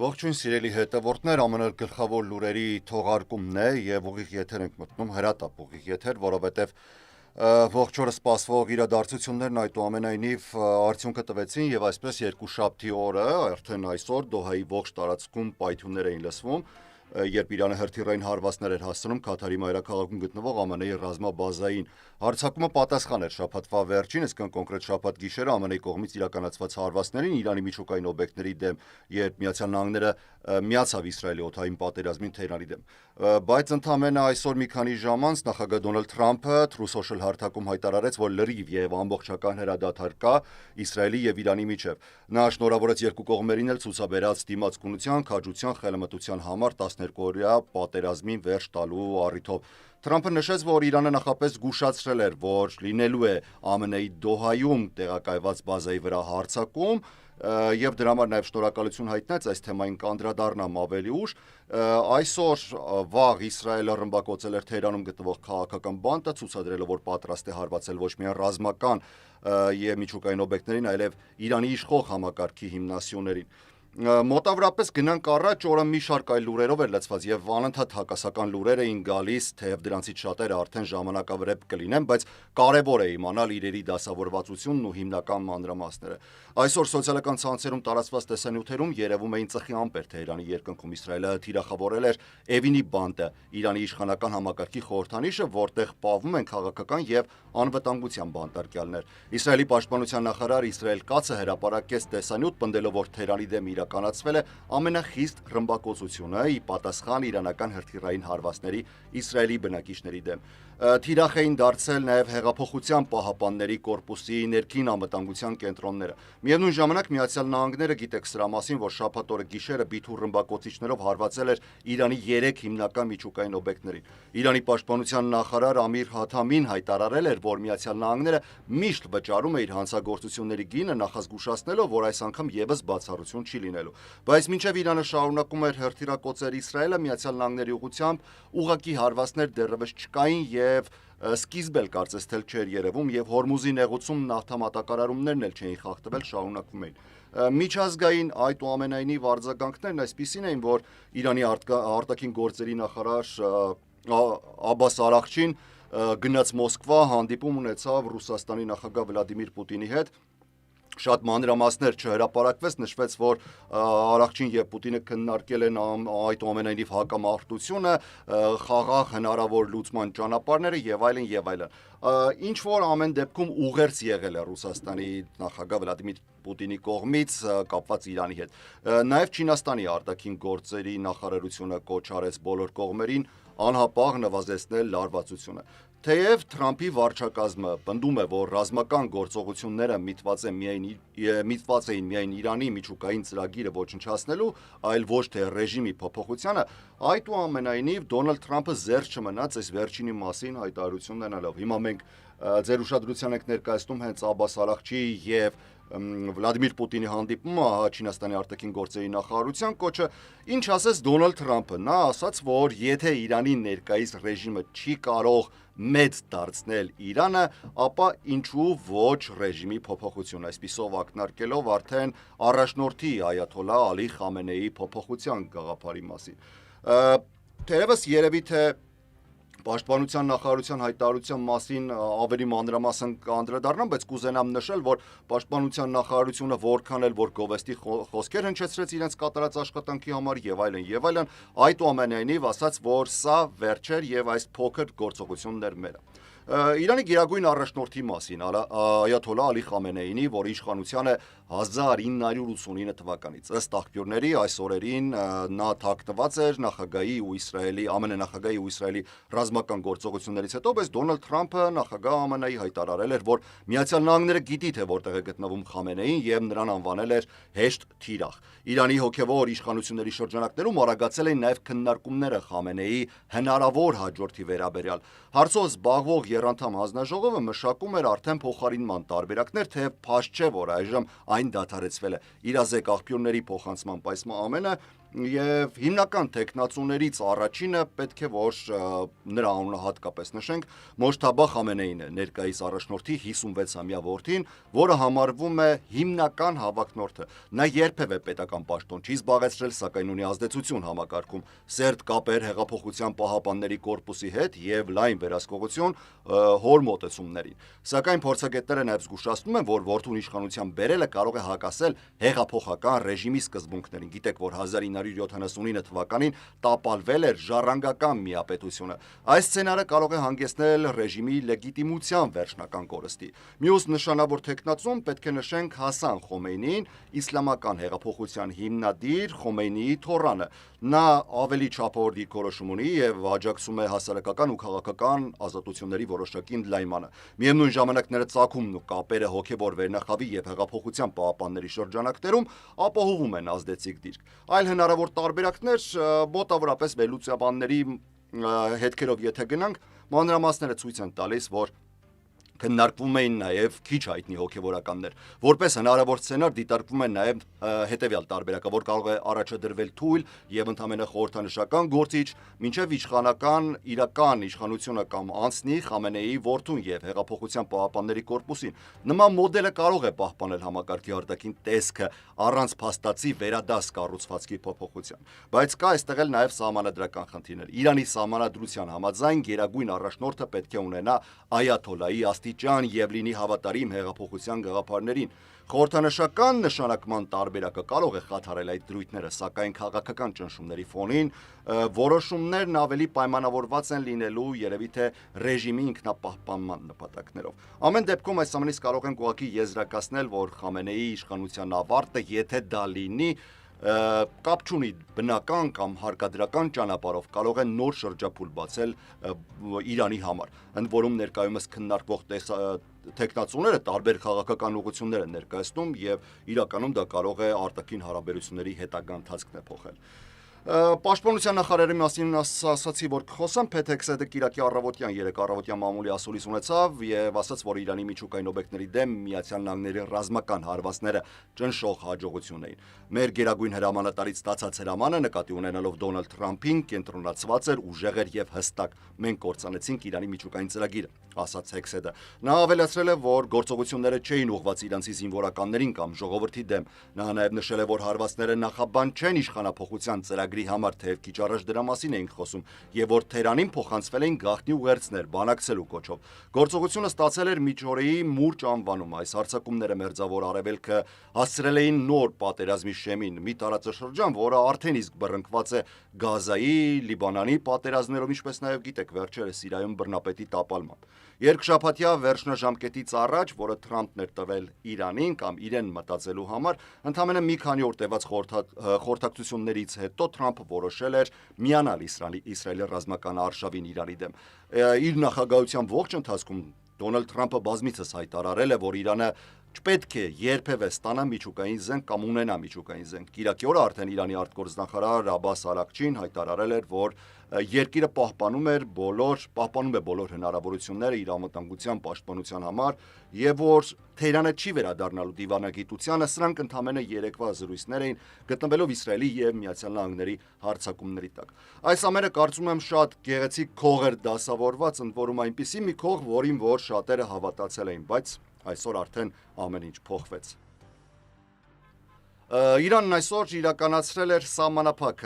Ողջույն սիրելի հետևորդներ, ԱՄՆ գլխավոր լուրերի թողարկումն է եւ ուղիղ եթեր ենք մտնում, հրատապ ուղիղ եթեր, որովհետեւ ողջ օրը սպասվող իրադարձություններն այդուամենայնիվ արդյունքը տվեցին եւ այսպես երկուշաբթի օրը, արդեն այսօր Դոհայի ողջ տարածքում պայթյուններ էին լսվում, երբ Իրանը հրթիռային հարվածներ էր հասցնում Քաթարի մայրաքաղաքում գտնվող ԱՄՆ-ի ռազմաբազային։ Հարձակումը պատասխան էր շաբաթվա վերջին, իսկ կոնկրետ շաբաթ գիշերը ԱՄՆ-ի կողմից իրականացված հարվածներին Իրանի միջուկային օբյեկտների դեմ, երբ Միացյալ Նահանգները միացավ Իսրայելի օդային պատերազմին Թեհրանի դեմ։ Բայց ընդամենը այսօր մի քանի ժամ անց նախագահ Դոնալդ Թրամփը True Social հարթակում հայտարարեց, որ լրիվ եւ ամբողջական հրադադար կա Իսրայելի եւ Իրանի միջեւ։ Նա շնորհավորեց երկու կողմերին էլ ցուցաբերած դիմացկունության, քաջության, խելամտության համար 12-օրյա պատերազմին վերջ տալու առիթով։ Թրամփը նշեց, որ Իրանը նախապես զգուշացրել էր, որ լինելու է ԱՄՆ-ի Դոհայում տեղակայված բազայի վրա հարձակում եւ դրա համար նաեւ շնորհակալություն հայտնեց այս թեմային կանդրադառնամ ավելի ուշ։ Այսօր վաղ Իսրայելը ռմբակոծել էր Թեհրանում գտնվող քաղաքական բանտը, ցուցադրելով, որ պատրաստ է հարվածել ոչ միայն ռազմական եւ միջուկային օբյեկտներին, այլև Իրանի իշխող համակարգի հիմնասյուներին։ Մոտավորապես գնանք առաջ, օրը մի շարք այլ լուրերով էր լցված եւ անընդհատ հակասական լուրեր էին գալիս, թեև դրանցից շատերը արդեն ժամանակավրեպ կլինեն, բայց կարեւոր է իմանալ իրերի դասավորվածությունն ու հիմնական մանրամասները։ Այսօր սոցիալական ցանցերում տարածված տեսանյութերում երևում էին ծխի ամպեր Թեհրանի երկնքում Իսրայելը թիրախավորել էր Էվինի բանտը, Իրանի իշխանական համակարգի խորհրդանիշը, որտեղ պահվում են քաղաքական եւ անվտանգության բանտարկյալներ։ Իսրայելի պաշտպանության նախարար Իսրայել Կացը հրապարակեց տեսանյութ, պնդելով, որ Թեհրանի դեմ իրականացվել է ամենախիստ ռմբակոծությունը՝ ի պատասխան իրանական հրթիռային հարվածների Իսրայելի բնակիչների դեմ։ Թիրախ էին դարձել նաև Հեղափոխության պահապանների կորպուսի ներքին անվտանգության կենտրոնները։ Միևնույն ժամանակ Միացյալ Նահանգները գիտեք սրա մասին, որ շաբաթ օրը գիշերը բիթուր ռմբակոծիչներով հարվածել էր Իրանի 3 հիմնական միջուկային օբյեկտներին։ Իրանի պաշտպանության նախարար Ամիր Հաթամին հայտարարել էր, որ Միացյալ Նահանգները միշտ վճարում է իր հանցագործությունների գինը, նախազգուշացնելով, որ այս անգամ եւս բացառություն չի լինելու։ Բայց մինչև Իրանը շարունակում էր հրթիռակոծել Իսրայելը, Միացյալ Նահանգների ուղղությամբ ուղղակի հարվածներ դեռևս չկային եւ սկիզբ էլ կարծես թե չէր երևում եւ Հորմուզի նեղուցում նավթամատակարարումներն էլ չէին խախտվել, շարունակվում էին։ Միջազգային այդուամենայնիվ արձագանքներն այսպիսին էին, որ Իրանի արտաքին գործերի նախարար Աբբաս Արաղչին գնաց Մոսկվա, հանդիպում ունեցավ Ռուսաստանի նախագահ Վլադիմիր Պուտինի հետ։ Շատ մանրամասներ չհրապարակվեց, նշվեց, որ Արաղչին եւ Պուտինը քննարկել են այդուամենայնիվ հակամարտությունը, խաղաղ հնարավոր լուծման ճանապարհները եւ այլն եւ այլն։ Ինչ որ ամեն դեպքում ուղերձ եղել է Ռուսաստանի նախագահ Վլադիմիր Պուտինի կողմից կապված Իրանի հետ։ Նաեւ Չինաստանի արտաքին գործերի նախարարությունը կոչ արեց բոլոր կողմերին անհապաղ նվազեցնել լարվածությունը։ Թեև Թրամփի վարչակազմը պնդում է, որ ռազմական գործողությունները միտված էին միայն Իրանի միջուկային ծրագիրը ոչնչացնելու, այլ ոչ թե ռեժիմի փոփոխությանը, այդուամենայնիվ Դոնալդ Թրամփը զերծ չմնաց այս վերջինի մասին հայտարարություն ունենալով։ Հիմա մենք ձեր ուշադրության ենք ներկայացնում հենց Աբբաս Արաղչիի եւ Վլադիմիր Պուտինի հանդիպումը Չինաստանի արտաքին գործերի նախարարության կոչը, ինչ ասեց Դոնալդ Թրամփը։ Նա ասաց, որ եթե Իրանի ներկայիս ռեժիմը չի կարող մեծ դարձնել Իրանը, ապա ինչու ոչ ռեժիմի փոփոխություն, այսպիսով ակնարկելով արդեն առաջնորդի այաթոլլա Ալի Խամենեիի փոփոխության գաղափարի մասին։ Թերևս երևի թե Պաշտպանության նախարարության հայտարարության մասին ավելի մանրամասն կանդրադառնամ, բայց կուզենամ նշել, որ Պաշտպանության նախարարությունը որքան էլ որ գովեստի խոսքեր հնչեցրեց իրենց կատարած աշխատանքի համար եւ այլն, այդուամենայնիվ ասաց, որ սա վերջ էր եւ այս փոքր գործողություններ մերը։ Իրանի գերագույն առաջնորդի մասին այաթոլլա Ալի Խամենեյնի, որ իշխանության է 1989 թվականից։ Ըստ աղբյուրների այս օրերին նա թաքնված էր նախագահի ու Իսրայելի ԱՄՆ նախագահի ու Իսրայելի ռազմական գործողություններից հետո, բայց Դոնալդ Թրամփը նախագահ ԱՄՆ-ի հայտարարել էր, որ Միացյալ Նահանգները գիտի թե որտեղ է գտնվում Խամենեին եւ նրան անվանել էր հեշտ թիրախ։ Իրանի հոգեվոր իշխանությունների շրջանակներում արագացել էին նաեւ քննարկումները Խամենեիի հնարավոր հաջորդի վերաբերյալ։ Հարցով զբաղվող եռանդամ հանձնաժողովը մշակում էր արդեն փոխարինման տարբերակներ, թեև փաստ չէ, որ այժմ այն դադարեցվել է։ Իրազեկ աղբյուրների փոխանցմամբ այս ամենը Եվ հիմնական տեխնացուներից առաջինը պետք է որ նրա անունը հատկապես նշենք, Մոջթաբա Խամենեին է, ներկայիս առաջնորդի 56-ամյա որդին, որը համարվում է հիմնական հավակնորդը։ Նա երբևէ պետական պաշտոն չի զբաղեցրել, սակայն ունի ազդեցություն համակարգում, սերտ կապեր Հեղափոխության պահապանների կորպուսի հետ եւ լայն վերահսկողություն հոր մոտեցումներին։ Սակայն փորձագետները նաև զգուշացնում են, որ որդուն իշխանության բերելը կարող է հակասել հեղափոխական ռեժիմի սկզբունքներին։ Գիտեք, որ 1979 թվականին տապալվել էր ժառանգական միապետությունը։ Այս սցենարը կարող է հանգեցնել ռեժիմի լեգիտիմության վերջնական կորստի։ Մյուս նշանավոր տեխնացուն պետք է նշենք Հասան Խոմեյնիին, իսլամական հեղափոխության հիմնադիր Խոմեյնիի թոռանը։ Նա ավելի չափավոր դիրքորոշում ունի եւ աջակցում է հասարակական ու քաղաքական ազատությունների որոշակի ընդլայնմանը։ Միևնույն ժամանակ նրա ծագումն ու կապերը հոգեվոր վերնախավի եւ հեղափոխության պահապանների շրջանակներում ապահովում են ազդեցիկ դիրք։ Այլ հնարավոր տարբերակներ մոտավորապես վերլուծաբանների հետքերով եթե գնանք, մանրամասները ցույց են տալիս, որ քննարկվում էին նաև քիչ հայտնի հոգևորականներ։ Որպես հնարավոր սցենար դիտարկվում է նաև հետևյալ տարբերակը, որ կարող է առաջադրվել թույլ եւ ընդհանրապես խորհրդանշական գործիչ, մինչեւ իշխանական իրական իշխանությունը կամ անցնի Խամենեիի որդուն եւ հեղափոխության պահապանների կորպուսին։ Նման մոդելը կարող է պահպանել համակարգի արտաքին տեսքը առանց փաստացի վերադաս կառուցվածքի փոփոխության։ Բայց կա այստեղ էլ նաև սահմանադրական խնդիրներ։ Իրանի սահմանադրության համաձայն գերագույն առաջնորդը պետք է ունենա այաթոլայի աստիճան եւ լինի հավատարիմ հեղափոխության գաղափարներին։ Խորհրդանշական նշանակման տարբերակը կարող է խաթարել այդ դրույթները, սակայն քաղաքական ճնշումների ֆոնին որոշումներն ավելի պայմանավորված են լինելու երևի թե ռեժիմի ինքնապահպանման նպատակներով։ Ամեն դեպքում այս ամենից կարող ենք ուղղակի եզրակացնել, որ Խամենեիի իշխանության ավարտը, եթե դա լինի, կապ չունի բնական կամ հարկադրական ճանապարհով կարող է նոր շրջափուլ բացել Իրանի համար, ընդ որում ներկայումս քննարկվող տեխնացուները տարբեր քաղաքական ուղղություններ են ներկայացնում եւ իրականում դա կարող է արտաքին հարաբերությունների հետագա ընթացքն է փոխել։ Պաշտպանության նախարարի մասին ասացի, որ կխոսեմ, Փեթեքսեդը Կիրակի առավոտյան 3 առավոտյան մամուլի ասուլիս ունեցավ եւ ասաց, որ Իրանի միջուկային օբյեկտների դեմ Միացյալ Նահանգների ռազմական հարվածները ճնշող հաջողություն էին։ Մեր գերագույն հրամանատարից ստացած հրամանը նկատի ունենալով Դոնալդ Թրամփին կենտրոնացված էր ուժեղ եւ հստակ։ Մենք կործանեցինք Իրանի միջուկային ծրագիրը, ասաց Հեքսեդը։ Նա ավելացրել է, որ գործողությունները չէին ուղղված իրանցի զինվորականներին կամ ժողովրդի դեմ։ Նա նաեւ նշել է, որ հարվածները նախաբան չեն իշխանափոխության ծրագրի համար, թեև քիչ առաջ դրա մասին էինք խոսում, եւ որ Թեհրանին փոխանցվել էին գաղտնի ուղերձներ բանակցելու կոչով։ Գործողությունը ստացել էր Միջօրեի մուրճ անվանում։ Այս հարձակումները Մերձավոր Արևելքը հասցրել էին նոր պատերազմի շեմին, մի տարածաշրջան, որը արդեն իսկ բռնկված է Գազայի, Լիբանանի պատերազմներով, ինչպես նաեւ գիտեք, վերջերս Սիրիայում բռնապետի տապալմամբ։ Երկշաբաթյա վերջնաժամկետից առաջ, որը Թրամփն էր տվել Իրանին կամ իրեն մտածելու համար, ընդամենը մի քանի օր տևած խորհրդակցություններից հետո Թրամփը որոշել էր միանալ Իսրայելի ռազմական արշավին Իրանի դեմ։ Իր նախագահության ողջ ընթացքում Դոնալդ Թրամփը բազմիցս հայտարարել է, որ Իրանը չպետք է երբևէ ստանա միջուկային զենք կամ ունենա միջուկային զենք։ Կիրակի օրը արդեն Իրանի արտգործնախարար Աբբաս Արաքչին հայտարարել էր, որ երկիրը պահպանում է բոլոր հնարավորությունները իր անվտանգության պաշտպանության համար եւ որ Թեհրանը չի վերադառնալու դիվանագիտությանը, սրանք ընդամենը երեկվա զրույցներ էին գտնվելով Իսրայելի եւ Միացյալ Նահանգների հարձակումների տակ։ Այս ամենը կարծում եմ շատ գեղեցիկ քող էր դասավորված, ընդ որում այնպիսի մի քող, որին որ շատերը հավատացել էին, բայց այսօր արդեն ամեն ինչ փոխվեց։ Իրանն այսօր իրականացրել էր սահմանափակ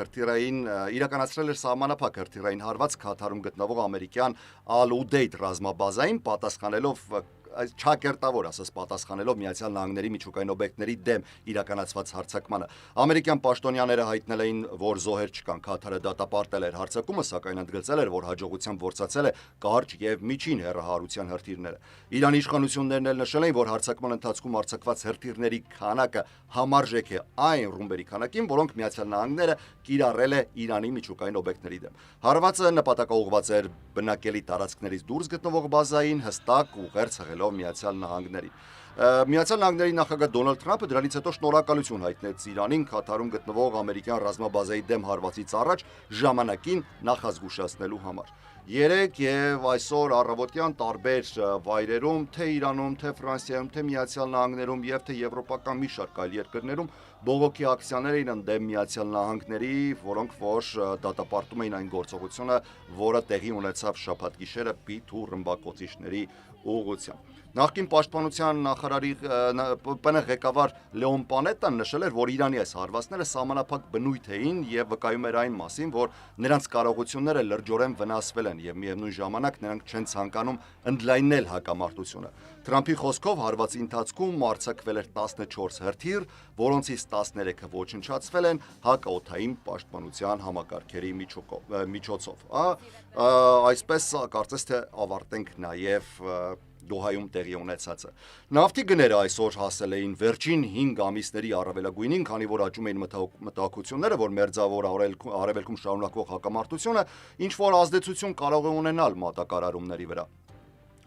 հրթիռային հարված Քաթարում գտնվող ամերիկյան Al-Udeid ռազմաբազային, պատասխանելով չակերտավոր ասած պատասխանելով Միացյալ Նահանգների միջուկային օբյեկտների դեմ իրականացված հարձակմանը։ Ամերիկյան պաշտոնյաները հայտնել էին, որ զոհեր չկան, Քաթարը դատապարտել էր հարձակումը, սակայն ընդգծել էր, որ հաջողությամբ որսացել է կարճ եւ միջին հեռահարության հրթիռները։ Իրանի իշխանություններն էլ նշել էին, որ հարձակման ընթացքում արձակված հրթիռների քանակը համարժեք է այն ռումբերի քանակին, որոնք Միացյալ Նահանգները կիրառել է Իրանի միջուկային օբյեկտների դեմ։ Հարվածը նպատակաուղղված էր բնակելի տարածքներից դուրս գտնվող բազային, հստակ ուղերձ հղելով Միացյալ Նահանգներին։ Միացյալ Նահանգների նախագահ Դոնալդ Թրամփը դրանից հետո շնորհակալություն հայտնեց Իրանին Քաթարում գտնվող ամերիկյան ռազմաբազայի դեմ հարվածից առաջ ժամանակին նախազգուշացնելու համար։ Երեկ եւ այսօր առավոտյան տարբեր վայրերում, թե Իրանում, թե Ֆրանսիայում, թե Միացյալ Նահանգներում եւ թե եվրոպական մի շարք այլ երկրներում բողոքի ակցիաներ էին ընդդեմ Միացյալ Նահանգների, որոնք որ դատապարտում էին այն գործողությունը, որը տեղի ունեցավ շաբաթ գիշերը պիտ ու ռմբակոծիչների ուղղությամբ։ Նախկին պաշտպանության նախարարի ՊՆ ղեկավար Լեոն Պանետան նշել էր, որ Իրանի այս հարվածները սահմանափակ բնույթ էին եւ վկայում էր այն մասին, որ նրանց կարողությունները լրջորեն վնասվել են եւ միևնույն ժամանակ նրանք չեն ցանկանում ընդլայնել հակամարտությունը։ Թրամփի խոսքով հարվածի ընթացքում արձակվել էր 14 հրթիռ, որոնցից 13-ը ոչնչացվել են հակաօդային պաշտպանության համակարգերի միջոցով։ Այսպես կարծես թե ավարտենք նաեւ Դոհայում տեղի ունեցածը։ Նավթի գները այսօր հասել էին վերջին 5 ամիսների առավելագույնին, քանի որ աճում էին մտահոգությունները, որ մերձավոր արևելքում շարունակվող հակամարտությունը ինչ որ ազդեցություն կարող է ունենալ մատակարարումների վրա։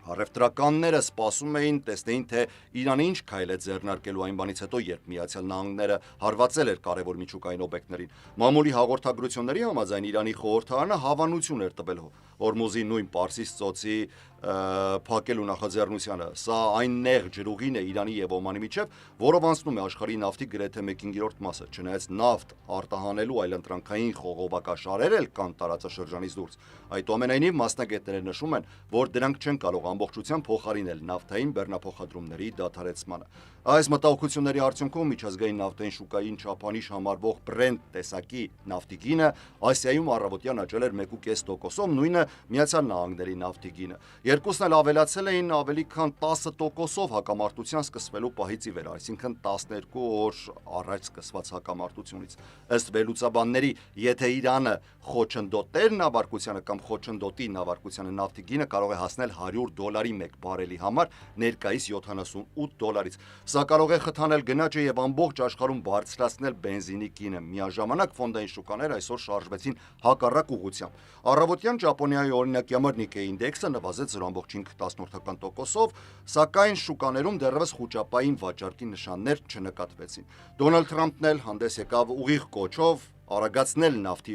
Առևտրականները սպասում էին, տեսնեին, թե Իրանը ինչ քայլ է ձեռնարկելու այն բանից հետո, երբ Միացյալ Նահանգները հարվածել էր կարևոր միջուկային օբյեկտներին։ Մամուլի հաղորդագրությունների համաձայն Իրանի խորհրդարանը հավանություն էր տվել Հորմուզի նույն Պարսից ծոցի փակելու նախաձեռնությանը։ Սա այն նեղ ջրուղին է Իրանի եւ Օմանի միջև, որով անցնում է աշխարհի նավթի գրեթե 1/5 մասը, չնայած նավթ արտահանելու այլընտրանքային խողովակաշարեր էլ կան տարածաշրջանից դուրս։ Այդուամենայնիվ մասնագետները նշում են, որ դրանք չեն կարող ամբողջությամբ փոխարինել նավթային բեռնափոխադրումների դադարեցմանը։ Այս մտահոգությունների արդյունքում միջազգային նավթային շուկային չափանիշ համարվող Brent տեսակի նավթի գինը Ասիայում առավոտյան աճել էր 1.5%-ով, նույնը Միացյալ Նահանգների նավթի գինը։ Երկուսն էլ ավելացել էին ավելի քան 10%-ով հակամարտության սկսվելու պահից ի վեր, այսինքն 12 օր առաջ սկսված հակամարտությունից։ Ըստ վերլուծաբանների, եթե Իրանը խոչընդոտեր նավարկությանը կամ խոչընդոտի նավարկությանը, նավթի գինը կարող է հասնել $100 մեկ բարելի համար ներկայիս $78-ից։ Սա կարող է խթանել գնաճը եւ ամբողջ աշխարհում բարձրացնել բենզինի գինը։ Միաժամանակ ֆոնդային շուկաները այսօր շարժվեցին հակառակ ուղղությամբ։ Առավոտյան Ճապոնիայի օրինակի համար Nikkei ինդեքսը նվազեց 0.5%-ով, սակայն շուկաներում դեռևս խուճապային վաճառքի նշաններ չնկատվեցին։ Դոնալդ Թրամփն էլ հանդես եկավ ուղիղ կոչով արագացնել նավթի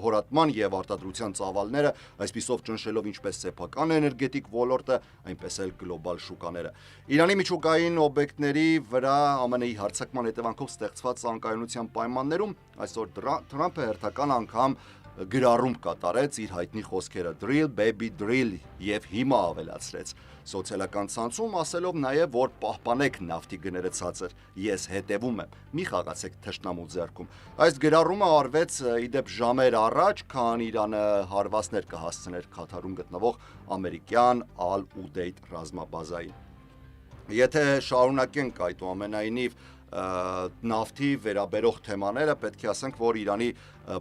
հորատման եւ արտադրության ծավալները, այսպիսով ճնշելով ինչպես սեփական էներգետիկ ոլորտը, այնպես էլ գլոբալ շուկաները։ Իրանի միջուկային օբյեկտների վրա ԱՄՆ-ի հարձակման հետևանքով ստեղծված անկայունության պայմաններում այսօր Թրամփը հերթական անգամ գրառում կատարեց իր հայտնի խոսքերը «Drill, baby, drill» եւ հիմա ավելացրեց սոցիալական ցանցում, ասելով նաեւ, որ պահպանեք նավթի գները ցածր, ես հետևում եմ, մի խաղացեք թշնամու ձեռքում։ Այս գրառումը արվեց իդեպ ժամեր առաջ, քան Իրանը հարվածներ կհասցներ Քաթարում գտնվող ամերիկյան Al-Udeid ռազմաբազային։ Եթե շարունակենք այդուամենայնիվ նավթի վերաբերող թեմաները, պետք է ասենք, որ Իրանի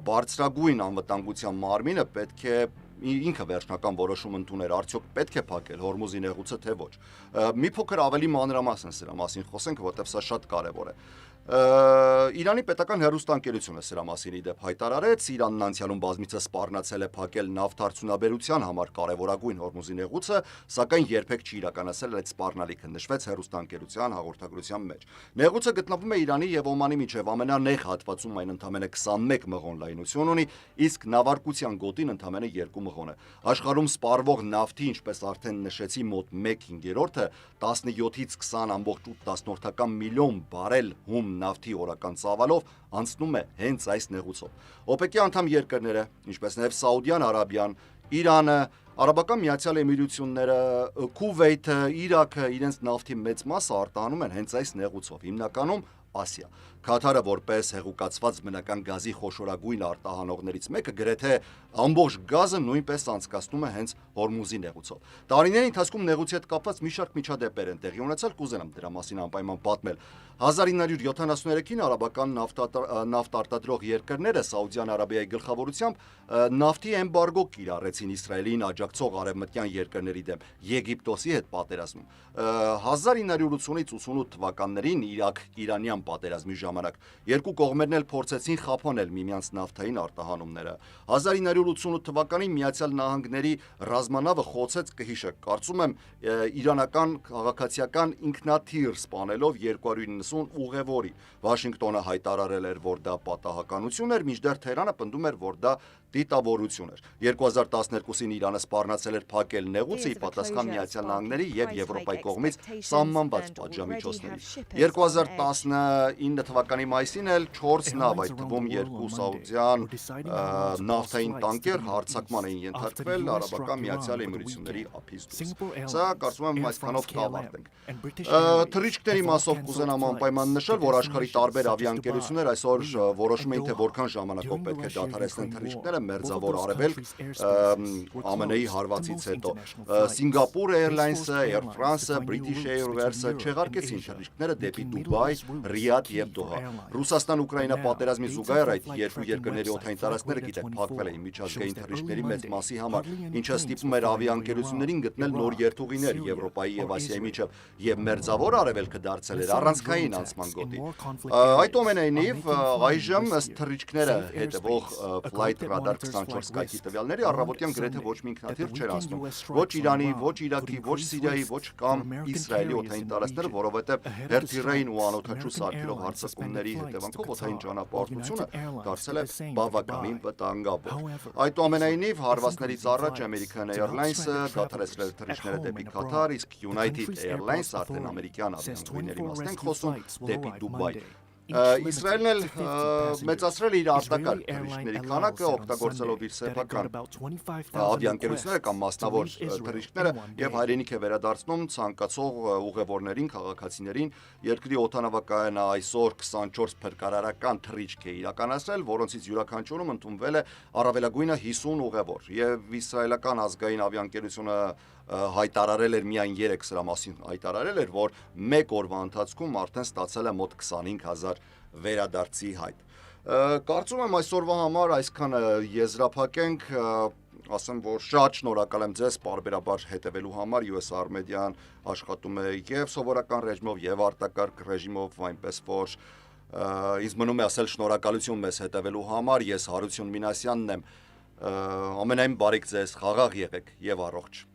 բարձրագույն անվտանգության մարմինը պետք է ինքը վերջնական որոշում ընդուներ, արդյոք պետք է փակել Հորմուզի նեղուցը, թե ոչ։ Մի փոքր ավելի մանրամասն սրա մասին խոսենք, որովհետև սա շատ կարևոր է։ Իրանի պետական հեռուստաընկերությունը սրա մասին իդեպ հայտարարեց, Իրանն անցյալում բազմիցս սպառնացել է փակել նավթարդյունաբերության համար կարևորագույն Հորմուզի նեղուցը, սակայն երբեք չի իրականացել այդ սպառնալիքը, նշվեց հեռուստաընկերության հաղորդագրության մեջ։ Նեղուցը գտնվում է Իրանի եւ Օմանի միջև ամենանեղ հատվածում, այն ընդամենը 21 մղոն լայնություն ունի, իսկ նավարկության գոտին ընդամենը 2 մղոն է։ Աշխարհում սպառվող նավթի, ինչպես արդեն նշեցի, մոտ 1/5-ը 17-ից 20.8 միլիոն բարել հում նավթի օրական ծավալով անցնում է հենց այս նեղուցով։ OPEC-ի անդամ երկրները, ինչպես նաև Սաուդյան Արաբիան, Իրանը, Արաբական Միացյալ Էմիրությունները, Քուվեյթը, Իրաքը իրենց նավթի մեծ մասը արտահանում են հենց այս նեղուցով, հիմնականում Ասիա։ Քաթարը որպես հեղուկացված բնական գազի խոշորագույն արտահանողներից մեկը գրեթե ամբողջ գազը նույնպես անցկացնում է հենց Հորմուզի նեղուցով։ Տարիների ընթացքում նեղուցի հետ կապված մի շարք միջադեպեր են տեղի ունեցել, կուզենամ դրա մասին անպայման պատմել։ 1973-ին արաբական նավթ արտադրող երկրները Սաուդյան Արաբիայի գլխավորությամբ նավթի էմբարգո կիրառեցին Իսրայելին աջակցող արևմտյան երկրների դեմ Եգիպտոսի հետ պատերազմում։ 1980-ից 88 թվականներին Իրաք-Իրանյան պատերազմի ժամանակ երկու կողմերն էլ փորձեցին խափանել միմյանց նավթային արտահանումները։ 1988 թվականին Միացյալ Նահանգների ռազմանավը խոցեց, կհիշեք, կարծում եմ, իրանական քաղաքացիական ինքնաթիռ սպանելով 290 ուղևորի։ Վաշինգտոնը հայտարարել էր, որ դա պատահականություն էր, մինչդեռ Թեհրանը պնդում էր, որ դա դիտավորություն էր։ 2012-ին Իրանը սպառնացել էր փակել նեղուցը ի պատասխան Միացյալ Նահանգների եւ Եվրոպայի կողմից սահմանված պատժամիջոցների։ 2019 թվականի մայիսին էլ 4 նավ, այդ թվում 2 սաուդյան նավթային տանկեր հարձակման էին ենթարկվել Արաբական Միացյալ Էմիրությունների ափից դուրս։ Սա կարծում եմ այսքանով կավարտենք։ Թռիչքների մասով կուզենամ անպայման նշել, որ աշխարհի տարբեր ավիաընկերություններ այսօր որոշում էին, թե որքան ժամանակով պետք է դադարեցնեն թռիչքները Մերձավոր Արևելք ԱՄՆ-ի հարվածից հետո։ Սինգապուր Airlines-ը, Air France-ը, British Airways-ը չեղարկեցին թռիչքները դեպի Դուբայ, Ռիադ եւ Դոհա։ Ռուսաստան-Ուկրաինա պատերազմի զուգահեռ այդ երկու երկրների օդային տարածքները գիտեք փակվել էին միջազգային թռիչքների մեծ մասի համար, ինչը ստիպում էր ավիաընկերություններին գտնել նոր երթուղիներ Եվրոպայի եւ Ասիայի միջև, եւ Մերձավոր Արևելքը դարձել էր առանցքային անցման գոտի։ Այդուամենայնիվ այժմ ըստ թռիչքները հետևող Flight Radar 24 կայքի տվյալների առավոտյան գրեթե ոչ մի ինքնաթիռ չէր անցնում ոչ Իրանի, ոչ Իրաքի, ոչ Սիրիայի, ոչ կամ Իսրայելի օդային տարածքները, որովհետև հերթիրային ու անօդաչու սարքերով հարձակումների հետևանքով օդային ճանապարհորդությունը դարձել է բավականին վտանգավոր։ Այդուամենայնիվ հարվածներից առաջ American Airlines-ը դադարեցրել թռիչքները դեպի Կաթար, իսկ United Airlines արդեն ամերիկյան ավիաընկերությունների մասին ենք խոսում դեպի Դուբայ։ Իսրայելն էլ մեծացրել է իր արտակարգ թռիչքների քանակը, օգտագործելով իր սեփական ավիաընկերությունները կամ մասնավոր թռիչքները եւ հայրենիք է վերադարձնում ցանկացող ուղևորներին, քաղաքացիներին։ Երկրի օդանավակայանը այսօր 24 փրկարարական թռիչք է իրականացրել, որոնցից յուրաքանչյուրում ընդունվել է առավելագույնը 50 ուղևոր եւ իսրայելական ազգային ավիաընկերությունը հայտարարել էր միայն 3 սրա մասին հայտարարել էր, որ 1 օրվա ընթացքում արդեն ստացել է մոտ 25000 վերադարձի հայտ։ Կարծում եմ այսօրվա համար այսքանը եզրափակենք, ասեմ, որ շատ շնորհակալ եմ ձեզ պարբերաբար հետևելու համար, USR Media-ն աշխատում է եւ սովորական ռեժիմով եւ արտակարգ ռեժիմով, այնպես որ ինձ մնում է ասել շնորհակալություն մեզ հետևելու համար, ես Հարություն Մինասյանն եմ, ամենայն բարիք ձեզ, խաղաղ եղեք եւ առողջ։